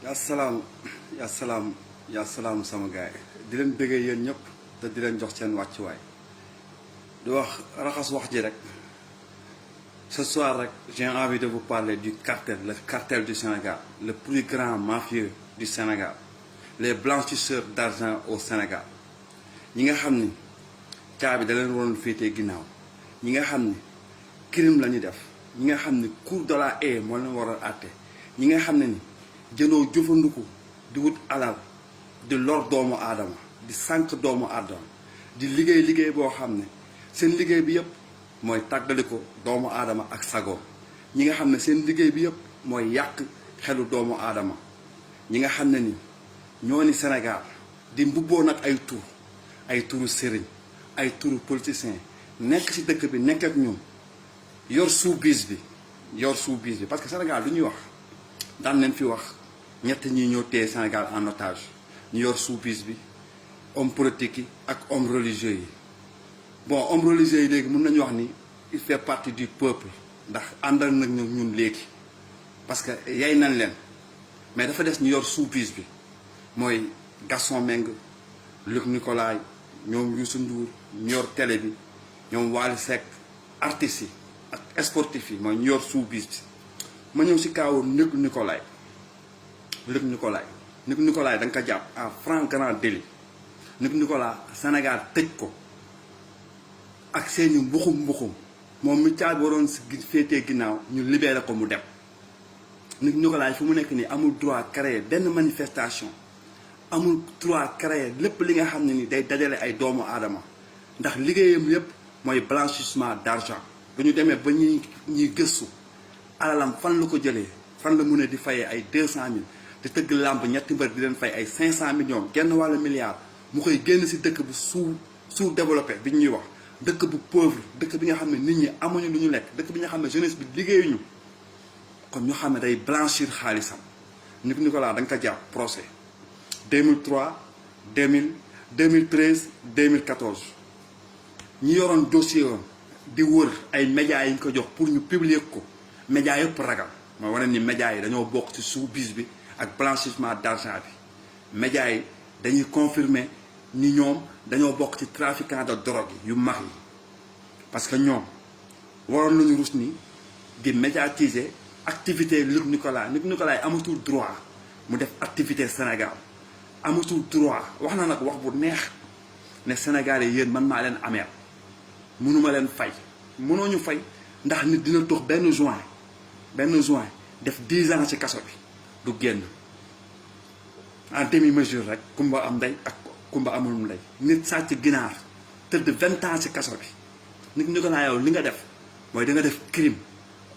yaa salaam yaa salaam yaa salaam sama gaay di leen bëggee yéen ñëpp te di leen jox seen wàccuwaay di wax raxas wax ji rek ce soir rek j'ai envie de vous parler du cartel, le cartel du Sénégal, le plus grand mafieux du Sénégal, les blanchisseurs d'argent au Sénégal. ñi nga xam ni caabi da leen waroon féetee ginnaaw ñi nga xam ni crime la ñu def ñi nga xam ni cour de la haie moo leen war a àtte ñi nga xam ne ni jëloo jëfandiku di wut alal di lor doomu aadama di sànq doomu aadama di liggéey boo xam ne seen liggéey bi yëpp mooy tàggali ko doomu aadama ak sagoom ñi nga xam ne seen liggéey bi yëpp mooy yàq xelu doomu aadama ñi nga xam ne ni ñoo ni Sénégal di mbubboo nag ay turu sëriñ ay turu politicien nekk ci dëkk bi nekk ak ñoom yor showbiz bi parce que Sénégal lu ñuy wax daan leen fi wax ñett ñi ñoo téye Sénégal en otage ñu yor showbiz bi homme politique yi ak homme religieux yi bon homme religieux yi léegi mën nañu wax ni il fait partie du peuple ndax àndal nag ñun léegi parce que yay nañ leen mais dafa des ñu yor showbiz bi mooy Gaston Mbengue Luc Nicolaï ñoom Youssou Ndour ñu yor télé bi ñoom Wally Seck artistes yi ak sportifs yi mooy ñu yor showbiz bi ma ñëw ci kaawu Luc Nicolaï da nga ko jàpp en flagrant délit Luc Nicolaï Sénégal tëj ko ak seeni mbuxum moom mi caabi waroon si féetee ginnaaw ñu libéré ko mu dem Luc Nicolaï fu mu nekk nii amul droit créer benn manifestation amul droit créer lépp li nga xam ne ni day dajale ay doomu aadama ndax liggéeyam yépp mooy blanchissement d'argent bu ñu demee ba ñuy gëstu alalam fan la ko jëlee fan la mun a di fayee ay 200 000 di tëgg làmb ñetti mbër di leen fay ay 500 millions genn wàllu milliard mu koy génn ci dëkk bu sous-développé bi ñuy wax dëkk bu pauvre dëkk bi nga xam ne nit ñi amuñu lu ñu lekk dëkk bi nga xam ne jeunesse bi liggéeyuñu kon ñu xam ne day blanchir xaalisam Nicolas da nga ko jàpp procès 2003 2013 2014 ñi yoroon dossier woon di wër ay médias yi ñu ko jox pour ñu publier ko médias yëpp ragal mooy wane ni médias yi dañoo bokk ci showbiz bi ak blanchissement d'argent bi médias yi dañuy confirmer ni ñoom dañoo bokk ci trafiquant de drogue yu mag yi parce que ñoom waroon nañu rus ni di médiatiser activité Luc Nicolaï amatul droit mu def activité Sénégal amatul droit wax na nag wax bu neex ne Sénégalais yéen man maa leen ameel mënuma leen fay mënoo ñu fay ndax nit dina tox benn juin def 10 ans ci kaso bi du génn en demi mesure rek kumba am ndey ak kumba amul ndey nit sàcc ginaar tëdd 20 ans ci kaso bi nit ñi ko naa yow li nga def mooy da nga def crime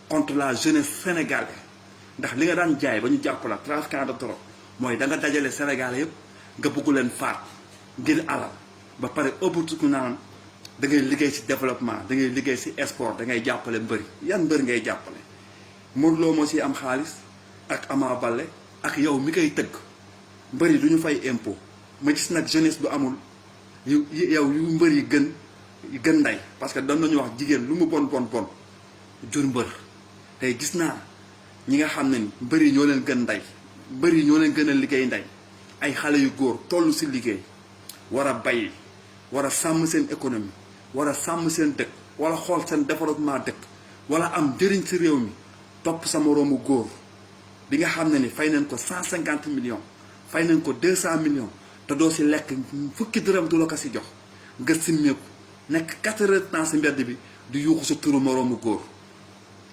contre la jeunesse sénégalaise ndax li nga daan jaay ba ñu jàpp la trafiquant de drogue mooy da nga dajale Sénégalais yëpp nga bëgg leen faat ngir alal ba pare ëppatuku naan da ngay liggéey ci développement da ngay liggéey ci sport da ngay jàppale mbëri yan mbëri ngay jàppale Modou Lo moo ci am xaalis ak Ama Baldé ak yow mi koy tëgg mbëri du ñu fay impôt ma gis nag jeunesse bu amul yu mbër yi gën ndey parce que doon nañu wax jigéen lu mu bon jur mbër tey gis naa ñi nga xam ne ni mbër yi ñoo leen gën ndey mbër yi ñoo leen gën a liggéey ndey ay xale yu góor toll ci liggéey war a bay war a sàmm seen économie war a sàmm seen dëkk wala xool seen développement dëkk wala am njëriñ ci réew mi topp sa moroomu góor bi nga xam ne ni fay nañ ko 150 millions fay nañ ko 200 millions te doo ci lekk fukki dërëm du la ko ci jox nga simmeeku nekk 4 heures temps ci mbedd bi di yuuxu sa turu moroomu góor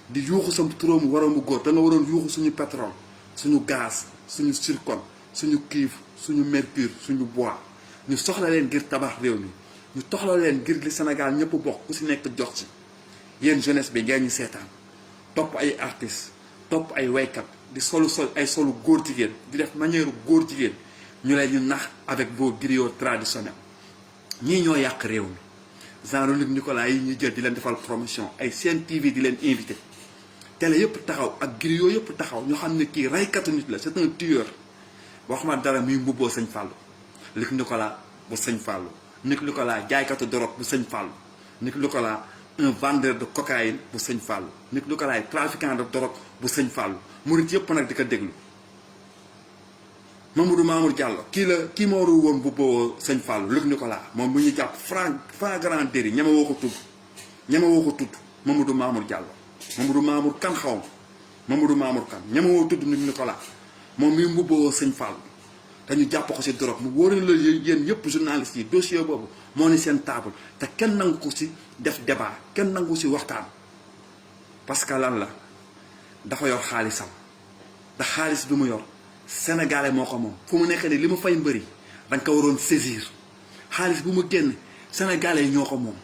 di yuuxu sa turu moroomu góor da nga waroon yuuxu suñu pétrole suñu gaz suñu zircon suñu cuivre suñu mercure suñu bois ñu soxla leen ngir tabax réew mi ñu toxla leen ngir li Sénégal ñëpp bokk ku ci nekk jox ci yéen jeunesse bi ngeen ñu seetaan topp ay artistes topp ay waykat di solu góor jigéen di def manière góor jigéen ñu leen ñu nax avec vos griots traditionnels ñii ñoo yàq réew mi genre Luc Nicolaï yi ñuy jël di leen defal promotion ay Sen TV di leen invité télé yëpp taxaw ak griots yëpp taxaw ñu xam ne kii raykatu nit la c'est un tueur waxuma dara muy mbubboo Sëñ Fallou Luc Nicolaï bu Sëñ Fallou Luc Nicolaï jaaykatu drogue bu Sëñ Fallou Luc Nicolaï un vendeur de cocaïne bu Sëñ Fallou Luc Nicolaï trafiquant de drogue bu Sëñ Fallou murit yëpp nag di ko déglu Mamadou Mamour Diallo kii moo waru woon bu boo sëñ Fallou Luc Nicolas moom bu ñu jàpp flagrant délit ñama woo ko tudd Mamadou Mamour Diallo Mamadou Mamour kan xaw ma Mamadou Mamour kan ñama woo tudd Luc Nicolas moom mi mbubboo sëñ Fallou te ñu jàpp ko si drogue mu wóor la yéen yëpp journalistes yi dossier boobu moo ni seen table te kenn nangu ko si def débat kenn nangu si waxtaan parce que lan la dafa yor xaalisam da xaalis bi mu yor sénégalais moo ko moom fu mu nekk ni li mu fay mbëri danga ko waroon saisir xaalis bu mu génn sénégalais yi ñoo ko moom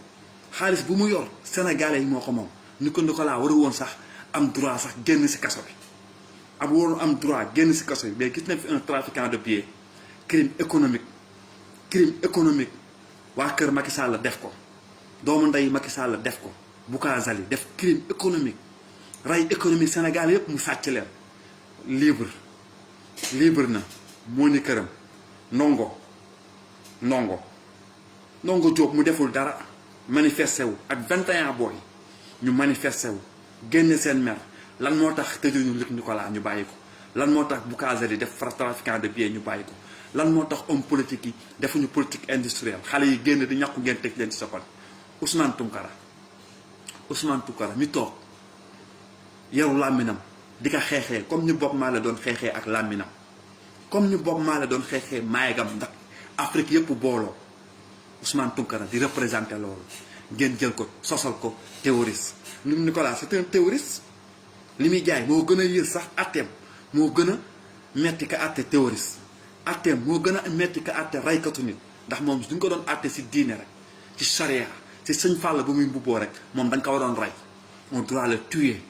xaalis bu mu yor sénégalais yi moo ko moom ni ko laa waru woon sax am droit sax génn si kaso bi ab waroon am droit génn si kaso bi mais gis nañ fi un trafiquant de billets crime économique waa kër Macky Sall def ko doomu ndey Macky Sall def ko Boukazali def crime économique ray économique Sénégal yëpp mu sàcc leen libre na moo ni këram ndongo Diop mu deful dara manifesté wu ak 21 booy ñu manifesté wu génne seen mer lan moo tax tëjuñu Luc Nicolas ñu bàyyi ko lan moo tax Boukazali def trafiquant de billets ñu bàyyi ko lan moo tax homme politique yi defuñu politique industrielle xale yi génn di ñàkku ngeen tëj leen ci sokol Ousmane Tounkara mi toog yow làmminam di ko xeexee comme ni Bob Marley doon xeexee ak làmminam comme ni Bob Marley doon xeexee maayagam ndax Afrique yëpp booloo Ousmane Tounkara di représenté loolu ngeen jël ko sosal ko terroriste Luc Nicolas c'est un terroriste li muy jaay moo gën a yër sax atteem moo gën a metti ka atte terroriste atteem moo gën a metti ka atte raykatu nit ndax moom duñ ko doon atte si diine rek ci charia ci sëñ Fall ba muy mbubboo rek moom dañ ko waroon rey on doit le tuer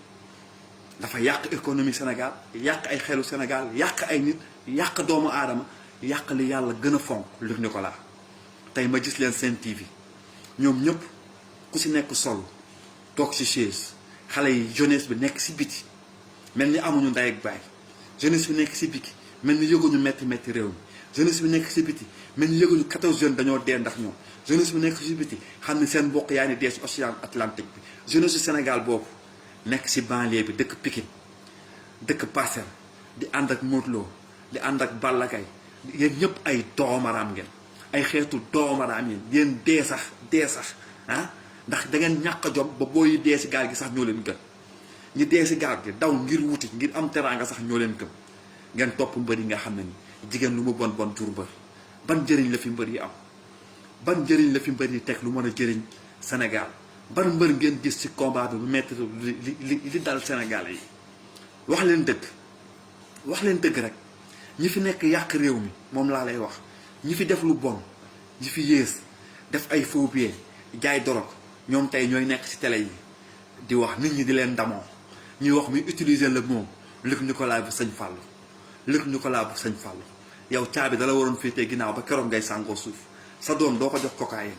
dafa yàq économie Sénégal yàq ay xelu Sénégal yàq ay nit yàq doomu aadama yàq li yàlla gën a fonk Luc Nicolas tey ma gis leen seen TV ñoom ñëpp ku si nekk sol toog si chaise xale yi jeunesse bi nekk si biti mel ni amuñu ndey ak baay jeunesse bi nekk si biti mel ni yëguñu metti réew mi jeunesse bi nekk si biti mel ni yëguñu 14 jeunes dañoo dee ndax ñoom jeunesse bi nekk si biti xam ne seen mbokk yaa ni dee si océan Atlantique bi jeunesse su Sénégal boobu nekk si banlieue bi dëkk Pikine dëkk Parcelles di ànd ak Modou Lo di ànd ak Balla Gaye yéen ñëpp ay doomaraam ngeen ay xeetu doomaraam yéen dee sax ah ndax da ngeen ñàkk a jom ba booy dee si gaal gi sax ñoo leen gën ñi dee si gaal gi daw ngir wuti ngir am teraanga sax ñoo leen gëm ngeen topp mbër yi nga xam ne ni jigéen lu mu bon jur mbër ban njëriñ la fi mbër yi am ban njëriñ la fi mbër yi teg lu mën a jëriñ Sénégal ban mbër ngeen gis ci combat bi bu metti li dal Sénégal yi wax leen dëgg rek ñi fi nekk yàq réew mi moom laa lay wax ñi fi def lu bon ñi fi yées def ay faux billets jaay dorog ñoom tey ñooy nekk ci télé yi di wax nit ñi di leen ndamoo ñuy wax muy utiliser le mot Luc Nicolas bu sëñ Fallou yow caabi dala waroon féetee ginnaaw ba keroog ngay sàngoo suuf sa doom doo ko jox cocaïne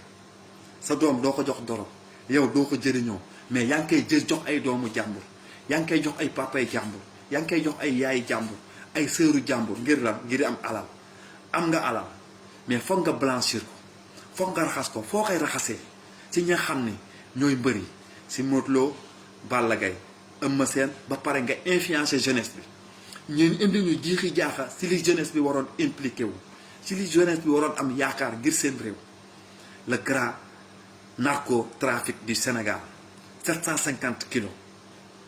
sa doom doo ko jox dorog yow doo ko jëriñoo mais yaa ngi koy jox ay doomu jàmbur yaa ngi koy jox ay papay jàmbur yaa ngi koy jox ay yaayi jàmbur ay sëru jàmbur ngir lan ngir am alal am nga alal mais foog nga blanchir ko foog nga raxas ko foo koy raxasee ci ña xam ne ñooy mbëri si Modou Lo Balla Gaye Eumeu Sène ba pare nga influencer jeunesse bi ñeen indi ñu jiixi jaaxa si li jeunesse bi waroon impliqué wu si li jeunesse bi waroon am yaakaar ngir seen réew le grand narcotrafic du Sénégal 750 kilos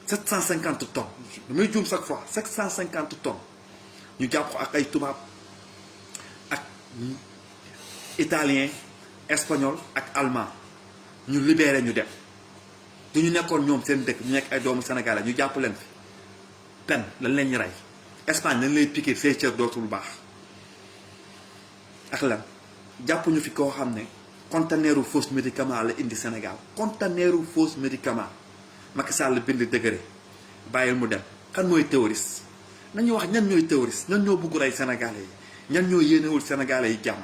750 tonnes damay juum chaque fois 750 tonnes ñu jàpp ko ak ay tubaab ak italien espagnol ak allemand ñu libéré ñu dem du ñu nekkoon ñoom seen dëkk ñu nekk ay doomu sénégalais ñu jàpp leen fi pen lañ leen ñu rey Espagne lañ lay piquer say cër dootul baax ak lan jàpp ñu fi koo xam ne conteneuru fausse médicament la indi Sénégal conteneuru fausse médicament Macky Sall bind dëgëre bàyyil mu dem kan mooy terroriste nañu wax ñan ñooy terroriste ñan ñoo bugg rey sénégalais yi ñan ñoo yéenewul sénégalais yi jàmm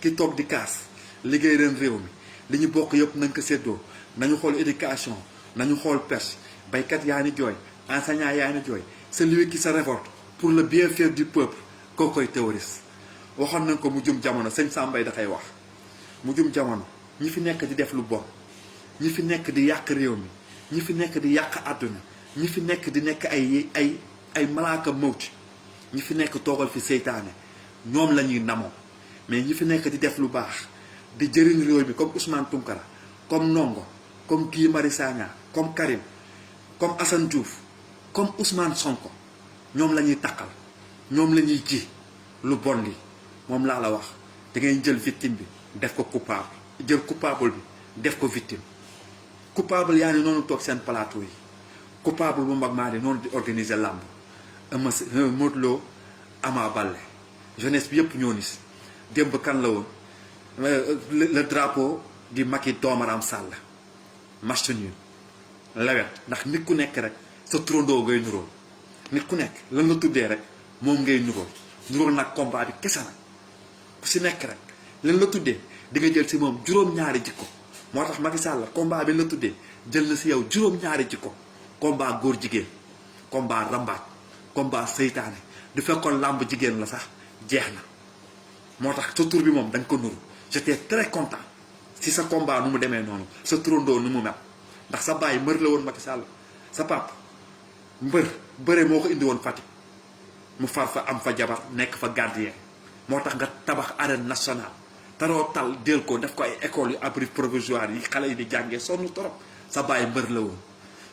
ki toog di kaas liggéey ren réew mi li ñu bokk yëpp nañ ko séddoo nañu xool éducation nañu xool pêche baykat yaa ni jooy enseignant yaa ni jooy celui qui se révolte pour le bienfait du peuple koo koy terroriste waxoon nañ ko mu jum jamono sëñ Sambay da koy wax mu jum jamono ñi fi nekk di def lu bon ñi fi nekk di yàq réew mi ñi fi nekk di yàq àdduna ñi fi nekk di nekk ay malaaka mawti ñi fi nekk toogal fi seytaane ñoom la ñuy namoo mais ñi fi nekk di def lu baax di jëriñ réew mi comme Ousmane Tounkara comme Ndongo comme Guy Marius Sagna comme Karim comme Assane Diouf comme Ousmane Sonko ñoom la ñuy taqal ñoom la ñuy ji lu bon li moom laa la wax da ngay jël victime bi def ko coupable jël coupable bi def ko victime coupable yaa ni noonu toog seen plateau yi coupable bu mag maa di noonu di organiser làmb Modou Lo Ama Baldé jeunesse bi yëpp ñoo ni si démb kan la woon le drapeau di Macky Doomaram Sall match nul lewet ndax nit ku nekk rek sa turandoo ngay nuróol nit ku nekk lan la tuddee rek moom ngay nuróol nag combat bi kese nag ku si nekk rek lan la tuddee di nga jël si moom juróom-ñaari jikko moo tax Macky Sall combat bi la tuddee jël na si yow juróom-ñaari jikko combat góor jigéen combat rambaaj combat seytaane du fekkoon làmb jigéen la sax jeex na moo tax sa tur bi moom dañ ko nuru j'étais très content si sa combat nu mu demee noonu sa turandoo nu mu mel ndax sa baay mbër la woon Macky Sall sa pap bëre moo ko indi woon Fatick mu far fa am fa jabar nekk fa gardien moo tax nga tabax arène nationale taroo tal del ko def ko ay écoles yu abri provisoire yi xale yi di jàngee sonn torop sa baay mbër la woon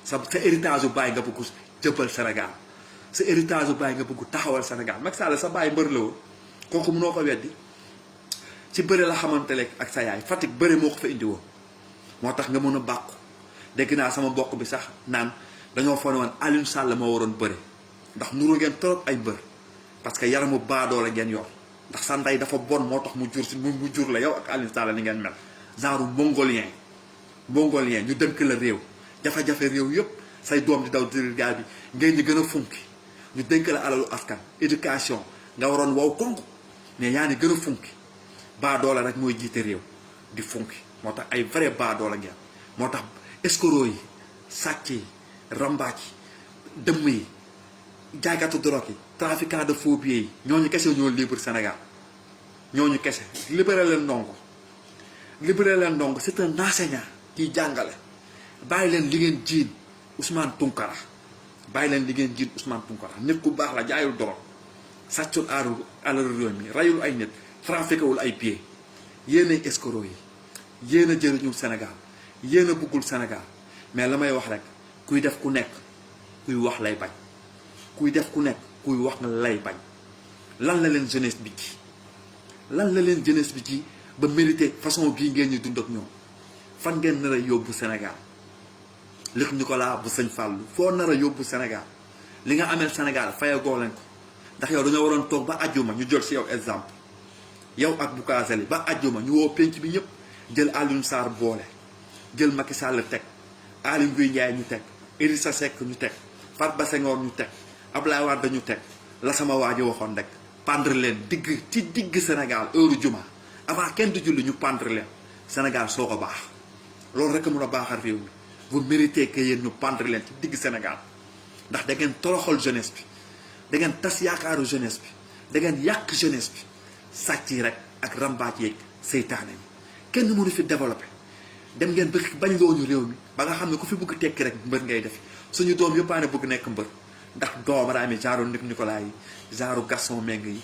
sa héritage bu baay nga bëgg jëbal Sénégal sa héritage bu baay nga bëgg taxawal Sénégal Macky Sall sa baay mbër la woon kooku mënoo ko weddi ci bëre la xamantele ak sa yaay Fatick bëre moo ko fa indi woon moo tax nga mën a bàqu dégg naa sama mbokk bi sax naan dañoo foog ne woon Alioune Sall moo waroon bëre ndax nuru ngeen trop ay mbër parce que yaramu baadoo la ngeen yor ndax sa ndey dafa bon moo tax mu jur la yow ak Alioune Sall ni ngeen mel genre mongolien ñu dënk la réew jafe-jafe réew yëpp say doom di daw dir gaal bi ngeen ñi gën a funki ñu dënk la alalu askan éducation nga waroon wow konk mais yaa ni gën a funki baadoola rek mooy jiite réew di funki moo tax ay vrai baadoola ngeen moo tax escroc yi sàcc yi rambaaj yi dëmm yi jaaykatu drogue yi trafiquant de faux billets yi ñooñu kese ñoo libre Sénégal ñooñu kese libéré leen ndongo c'est un enseignant kiy jàngale bàyyi leen li ngeen jiin Ousmane Tounkara nit ku baax la jaayul drogue sàccul alalu réew mi rayul ay nit trafiquewul ay pieds yéen ay escroc yi yéen a jëriñul Sénégal yéen a bëggul Sénégal mais la may wax rek kuy def ku nekk kuy wax lay bañ kuy def ku nekk kuy wax nga lay bañ lan la leen jeunesse bi ji ba mérité façon bii ngeen ñu dund ak ñoom fan ngeen nar a yóbbu Sénégal Luc Nicolaï bu Sëñ Fallou foo nar a yóbbu Sénégal li nga ameel Sénégal fayagoo leen ko ndax yow dañoo waroon toog ba àjjuma ñu jël si yow exemple yow ak Bougazeli ba àjjuma ñu woo penc bi ñëpp jël Alioune Sarr boole jël Macky Sall teg Aly Ngouille Ndiaye ñu teg Idrissa Seck ñu teg Farba Senghor ñu teg Abdoulaye Wade ñu teg la sama waa ji waxoon rek pendre leen ci digg Sénégal heure juma avant kenn du julli ñu pendre leen Sénégal soo ko baax loolu rek mun a baaxal réew mi vous méritez que yéen ñu pendre leen ci digg Sénégal ndax da ngeen toroxal jeunesse bi da ngeen tas yaakaaru jeunesse bi da ngeen yàq jeunesse bi sàcc yi rek ak rambaaj yeeg seytaane yi kenn mënu fi développé dem ngeen bañ loo ñu réew mi ba nga xam ne ku fi bëgg tekki rek mbër ngay def suñu doom yëppaane bëgg nekk mbër ndax doomaraam yi genre Luc Nicolaï yi genre Gaston Mbengue yi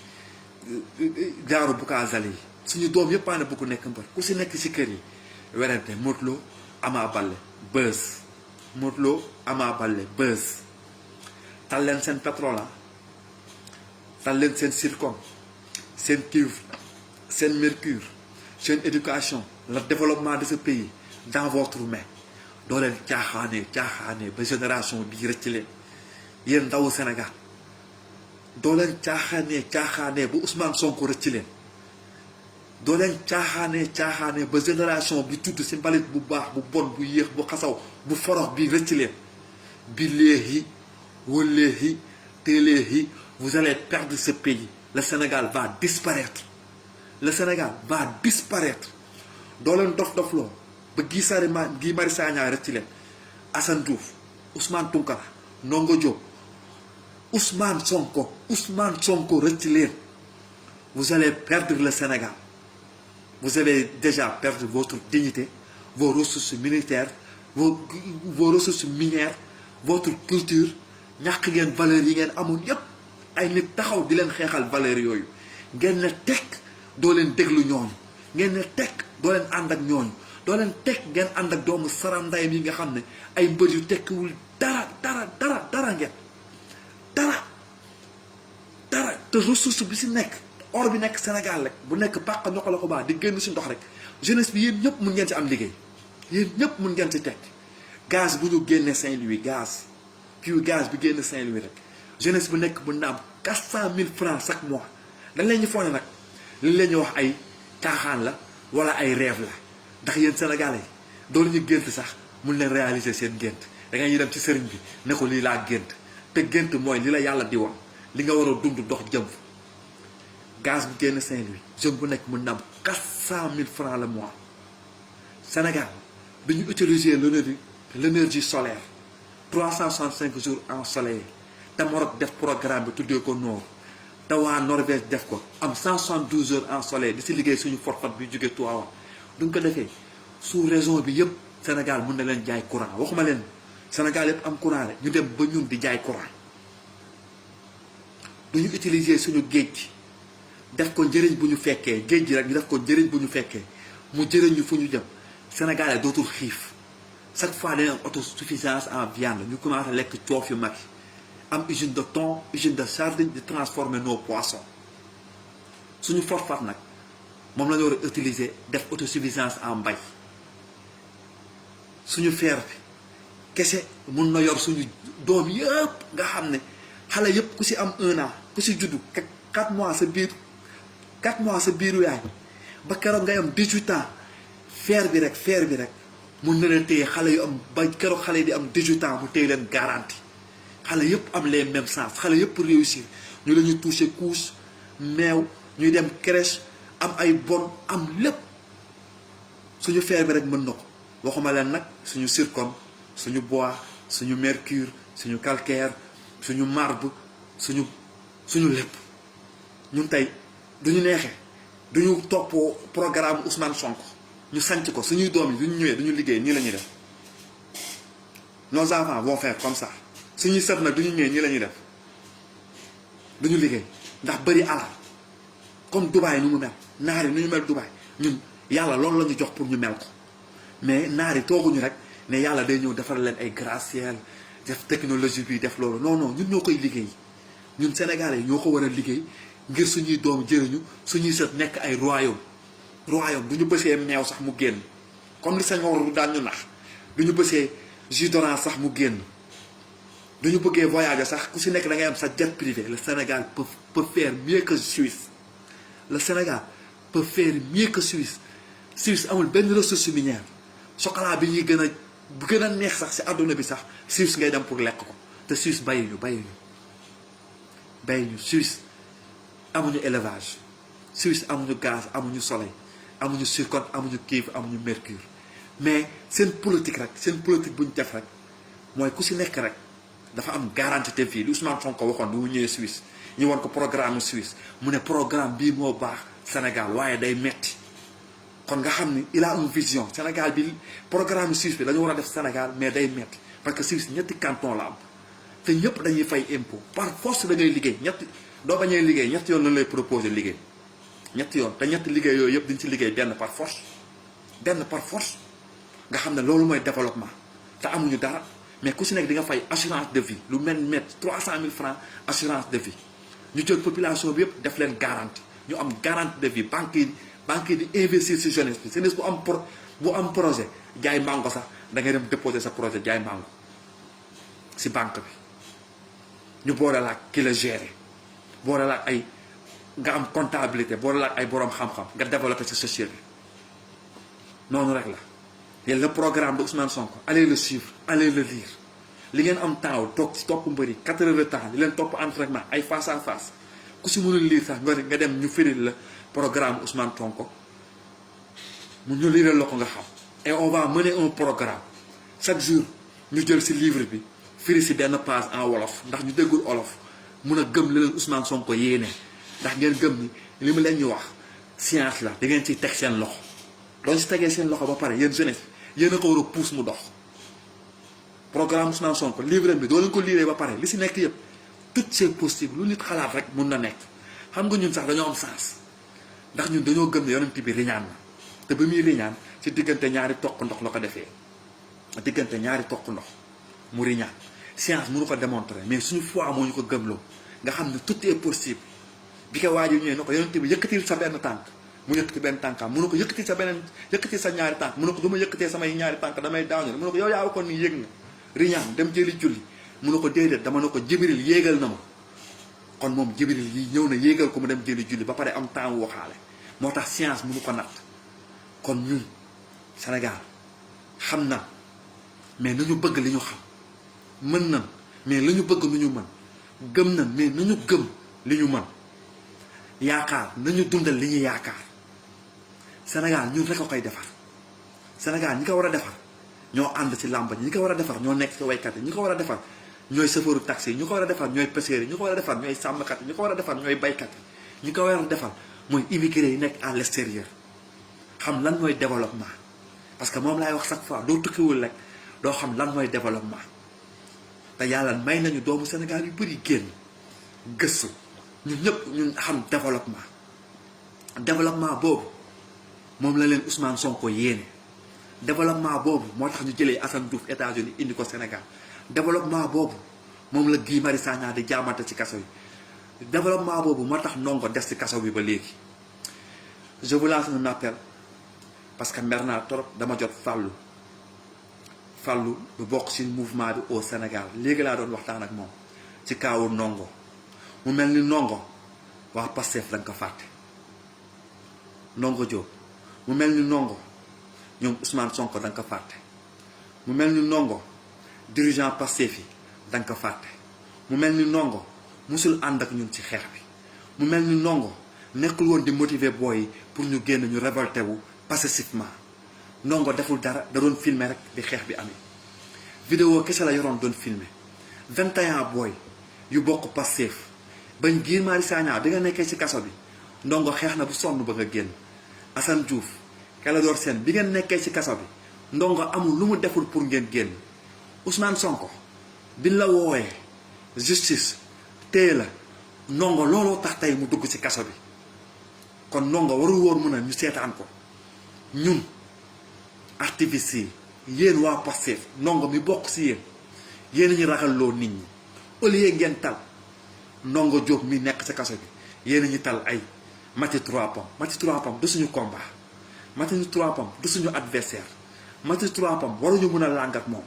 genre Bougazeli yi suñu doom yëppaane bëgg nekk mbër ku si nekk si kër yi werante Modou Lo Ama Baldé buzz tal leen seen pétrole tal leen seen zircon seen cuivre seen mercure seen éducation le développement de ce pays dans votre main doo leen caaxaanee ba génération bii rëcc leen yéen ndawu Sénégal doo leen caaxaanee ba Ousmane Sonko rëcc leen doo leen caaxaanee ba génération bi tudd si mbalit bu baax bu bon bu yéex bu xasaw bu forox bii rëcc leen billahi wallahi téléhi vous allez perdre ce pays le Sénégal va disparaître doo leen dof-dofloo ba Guy Marius Sagna rëcc leen Assane Diouf Ousmane Tounkara Ndongo Diop Ousmane Sonko rëcc leen vous allez perdre le Sénégal vous avez déjà perdu votre dignité vos ressources militaires vos ressources minières votre culture ñàkk ngeen valeurs yi ngeen amoon yépp ay nit taxaw di leen xeexal valeurs yooyu ngeen ne teg doo leen déglu ñooñu ngeen ne teg doo leen ànd ak ñooñu doo leen teg ngeen ànd ak doomu saram ndayam yi nga xam ne ay mbër yu tekkiwul dara ngeen dara te ressource bi si nekk or bi nekk Sénégal rek bu nekk pàq ñoxo la ko baax di génn si ndox rek jeunesse bi yéen ñëpp mun ngeen si am liggéey yéen ñëpp mun ngeen si teg gaz bu ñu génnee Saint-Louis gaz bi génn Saint-Louis rek jeunesse bu nekk mun na am 400 000 francs chaque mois dañ leen ñu foog ne nag li leen ñu wax ay caaxaan la wala ay rêve la ndax yéen Sénégalais yi doolu ñu gént sax mun leen réaliser seen gént da ngay ñu dem ci sëriñ bi ne ko lii laa gént te gént mooy li la yàlla di woon li nga war a dund dox jëm gaz bu génn Saint-Louis jeune bu nekk mun na am 400 000 francs le mois Sénégal bi ñu utiliser l'énergie solaire 365 jours ensoleillé te Maroc def programme bi tuddee ko noor te waa Norvège def ko am 172 heures ensoleillé di si liggéey suñu forfat bi jóge Tivaouane duñ ko defee sous région bi yëpp Sénégal mun na leen jaay courant waxuma leen Sénégal yëpp am courant rek ñu dem ba ñun di jaay courant duñu utiliser suñu géej gi def ko njëriñ bu ñu fekkee géej gi rek ñu def ko njëriñ bu ñu fekkee mu jëriñ ñu fu ñu jëm Sénégal dootul xiif chaque fois dañu am autosuffisance en viande ñu commencé lekk coof yu mag am usine de thon usine de sardine di transformer nos poissons suñu forfat nag moom la ñu war a utiliser def autosuffisance en mbay suñu fer bi kese mun na yor suñu doom yëpp nga xam ne xale yëpp ku si am 1 an ku si juddu 4 mois sa biir 4 mois sa biiru yaay ba keroog ngay am 18 ans fer bi rek mun na leen téye xale yu am ba keroog xale yi di am 18 ans mu téye leen garantie xale yëpp am les mêmes chances xale yëpp réussir ñu la ñuy toucher couche meew ñuy dem crèche am ay bon am lépp suñu fer bi rek mën na ko waxuma leen nag suñu zircon suñu bois suñu mercure suñu calcaire suñu marbre suñu lépp ñun tey duñu neexee duñu topp programme Ousmane Sonko ñu sanc ko suñuy doom yi duñu ñëwee duñu liggéey nii la ñuy def nos enfants vont faire comme ça suñuy sët nag duñu ñëwee nii la ñuy def duñu liggéey ndax bëri alal comme Dubaï nu mu mel naar yi nu ñu mel Dubaï ñun yàlla loolu la ñu jox pour ñu mel ko mais naar yi tooguñu rek ne yàlla day ñëw defar leen ay gratte-ciel def technologie bi def loolu non ñun ñoo koy liggéey ñun Sénégalais yi ñoo ko war a liggéey ngir suñuy doom jëriñu suñuy sët nekk ay royaume du ñu bësee meew sax mu génn comme li Senghor daan ñu nax du ñu bësee jus d'orange sax mu génn du ñu bëggee voyager sax ku si nekk da ngay am sa jet privé. Le Sénégal peut faire mieux que Suisse le Sénégal peut faire mieux que Suisse amul benn ressource minière chocolat bi ñuy bu gën a neex sax si àdduna bi sax Suisse ngay dem pour lekk ko te Suisse bayuñu Suisse amuñu élevage Suisse amuñu gaz amuñu soleil amuñu zircon amuñu cuivre amuñu mercure mais seen politique bu ñu def rek mooy ku si nekk rek dafa am garantie de vie li Ousmane Sonko waxoon bi mu ñëwee Suisse ñu won ko programme Suisse mu ne programme bii moo baax Sénégal waaye day metti kon nga xam ni il a une vision Sénégal bi programme Suisse bi dañu war a def Sénégal mais day metti parce que Suisse ñetti canton la am te ñëpp dañuy fay impôt par force da ngay liggéey doo bañee liggéey ñetti yoon lañ lay proposé liggéey ñetti yoon te ñetti liggéey yooyu yëpp dañ ci liggéey benn par force nga xam ne loolu mooy développement te amuñu dara mais ku si nekk di nga fay assurance de vie lu mel ni 300 000 francs assurance de vie ñu jël population bi yëpp def leen garantie ñu am garantie de vie banque yi di investir si jeunesse bi jeunesse bu am projet jaay mango sax da ngay dem déposer sa projet jaay mango si banque bi ñu boole la ak ki la gérer boole la ak ay nga am comptabilité boole la ak ay borom xam-xam nga développer sa société noonu rek la. et le programme de Ousmane Sonko allez le suivre allez le lire li ngeen am temps toog ci topp mbëri 4 heures de temps di leen topp entraînement ay face à face ku si mënul lire sax nga dem ñu firil la programme Ousmane Sonko mu ñu liral la ko nga xam. et on va mener un programme chaque jour ñu jël si livre bi firi si benn page en wolof ndax ñu déggul wolof mun a gëm li leen Ousmane Sonko yéene ndax ngeen gëm ni li mu leen ñu wax science la da ngeen ciy teg seen loxo doon si tegee seen loxo ba pare yéen jeunesse yéen a ko war a pousse mu dox. programme Ousmane Sonko livre bi doo leen ko liiree ba pare li si nekk yëpp tout c'est possible lu nit xalaat rek mun na nekk xam nga ñun sax dañoo am sens ndax ñun dañoo gëm ne yonent bi riñaan na te ba muy riñaan ci diggante ñaari toq ndox la ko defee diggante ñaari toq ndox mu riñaan science mënu ko démontrer mais suñu foi moo ñu ko gëmloo nga xam ne tout est possible bi ko waaj ñëwee na ko yonent bi yëkkatil sa benn tànk mu yëkkati benn tànkaam mu ne ko yëkkati sa ñaari tànk mu ne ko du ma yëkkatee samay ñaari tànk damay daanu mu ne ko yow yaa ko ni yëg nga riñaan dem jëli julli mu ne ko déedéet dama ne ko Jibril yéegal na ma kon moom Jibril yi ñëw na yéegal ko mu dem jëli julli ba pare am temps waxaale moo tax science mënu ko natt kon ñun Sénégal xam na mais nañu bëgg li ñu xam mën na mais la ñu bëgg nu ñu mën gëm na mais nañu gëm li ñu mën yaakaar nañu dundal li ñu yaakaar Sénégal ñun rek a koy defar Sénégal ñi ko war a defar ñoo ànd ci làmb ñi ko war a defar ñoo nekk ci waykat yi ñi ko war a defar ñooy chauffeuru taxi yi ñi ko war a defar ñooy pêcheurs yi ñi ko war a defar ñooy sàmmkat yi ñi ko war a defar ñooy baykat yi ñi ko war a defar mooy immigré yi nekk à l'extérieur xam lan mooy développement parce que moom laay wax chaque fois doo tukkiwul rek doo xam lan mooy développement te yàlla may nañu doomu Sénégal yu bëri génn gëstu ñun ñëpp ñun xam développement boobu moom la leen Ousmane Sonko yéene développement boobu moo tax ñu jëlee Assane Diouf États-Unis indi ko Sénégal développement boobu moom la Guy Marius Sagna di jaamante ci kaso yi développement boobu moo tax Ndongo des ci kaso bi ba léegi je vous lance un appel parce que mer naa trop dama jot Fallou lu bokk ci mouvement bi au Sénégal léegi laa doon waxtaan ak moom ci kaawu Ndongo mu mel ni Ndongo waa Pastef lañ ko fàtte Ndongo Diop mu mel ni Ndongo ñoom Ousmane Sonko da nga ko fàtte mu mel ni Ndongo dirigeant Pastef yi da nga ko fàtte mu mel ni Ndongo musul ànd ak ñun ci xeex bi mu mel ni Ndongo nekkul woon di motiver booy yi pour ñu génn ñu révolté wu pacifiquement Ndongo deful dara da doon filmer rek di xeex bi amee vidéo kese la yoroon doon filmer 21 booy yu bokk Pastef bañ Guy Marius Sagna bi nga nekkee ci kaso bi Ndongo xeex na bu sonn ba nga génn Assane Diouf Clédor Sène bi ngeen nekkee ci kaso bi Ndongo amul lu mu deful pour ngeen génn Ousmane Sonko biñ la woowee justice téye la Ndongo looloo tax tey mu dugg ci kaso bi kon Ndongo warul woon mën a ñu seetaan ko ñun activistes yi yéen waa Pastef Ndongo mi bokk ci yéen ñu ragal loo nit ñi au lieu ngeen tal Ndongo Diop mi nekk ci kaso bi yéen ñu tal ay Maty Trois Pommes du suñu combat Maty Trois Pommes du suñu adversaire Maty Trois Pommes waruñu mën a làng ak moom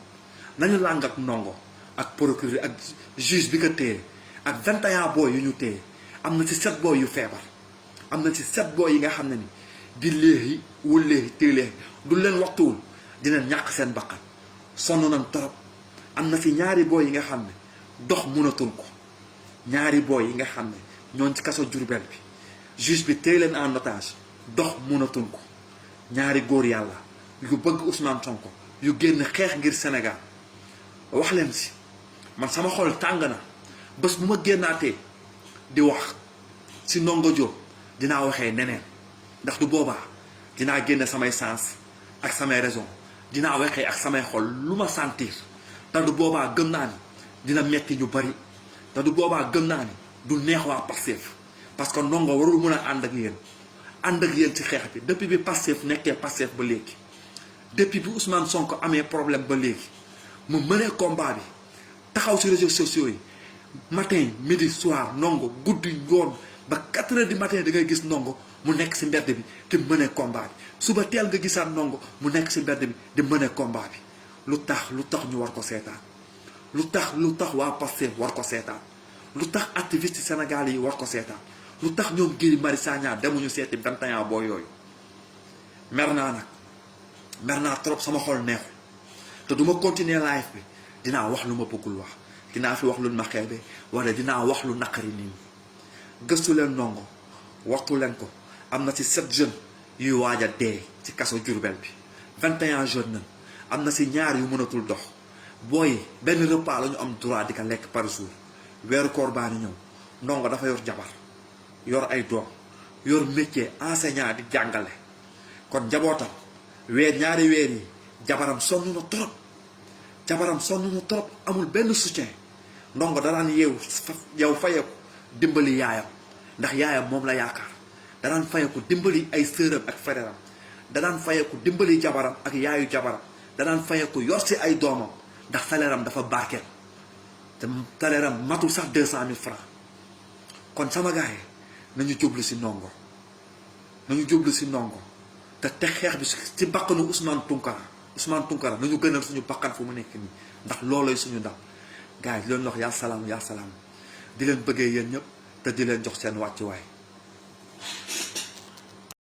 nañu làng ak Ndongo ak procureur ak juge bi ko téye ak 21 booy yu ñu téye am na ci 7 booy yu feebar am na ci 7 booy yi nga xam ne ni di léegi wulleegi téeléegi du leen waxtuwul dinañ ñàkk seen bakkan sonn nañ torop am na ci ñaari booy yi nga xam ne dox mënatul ko ñaari booy yi nga xam ne ñooñ ci kaso Jurbel bi juge bi téye leen en otage dox mënatul ko ñaari góor yàlla yu bëgg Ousmane Sonko yu génn xeex ngir Sénégal wax leen si man sama xol tàng na bés bu ma génnaatee di wax si Ndongo Diop dinaa waxee neneen ndax du boobaa dinaa génne samay sens ak samay raison dinaa waxee ak samay xol lu ma sentir te du boobaa gëm naa ni dina metti ñu bari te du boobaa gëm naa ni du neex waa Pastef parce que Ndongo warul mën a ànd ak yéen ci xeex bi depuis bi Pastef nekkee Pastef ba léegi depuis bi Ousmane Sonko amee problème ba léegi mu mënee combat bi taxaw ci réseaux sociaux yi matin midi soir Ndongo guddi ngoon ba 4 heures du matin da ngay gis Ndongo mu nekk ci mbedd bi di mënee combat bi suba teel nga gisaat Ndongo mu nekk ci mbedd bi di mënee combat bi lu tax ñu war ko seetaan lu tax waa Pastef war ko seetaan lu tax activiste Sénégal yi war ko seetaan lu tax ñoom Guy Marius Sagna demuñu seeti 21 boo yooyu mer naa trop sama xol neexul te duma continuer live bi dinaa wax lu ma bëggul wax dinaa fi wax lu ma xeebe wala dinaa wax lu naqari nit ñi gëstu leen Ndongo waxtu leen ko am na ci 7 jeunes yuy waaj a dee ci kaso Jurbel bi 21 jeunes nañ am na ci ñaar yu mënatul dox booy benn repas la ñu am droit di ko lekk par jour weeru koor baa ni ñëw Ndongo dafa yor jabar yor ay doom yor métier enseignant di jàngale kon njabootam ñaari weer yi jabaram sonn na trop amul benn soutien Ndongo daraan yow fayeeku dimbali yaayam ndax yaayam moom la yaakaar da daan fayeku dimbali ay sëram ak frèram da daan fayeku dimbali jabaram ak yaayu jabaram da daan fayeku yor si ay doomam ndax salaire am dafa barkeel te salaire am matul sax 200 000 francs kon sama gars yi nañu jublu si ndongo te teg xeex bi ci bakkanu Ousmane Tounkara nañu gënal suñu bakkan fu mu nekk nii ndax looloy suñu ndam gars yi di leen wax yaa salaam di leen bëggee yéen ñëpp te di leen jox seen wàccuwaay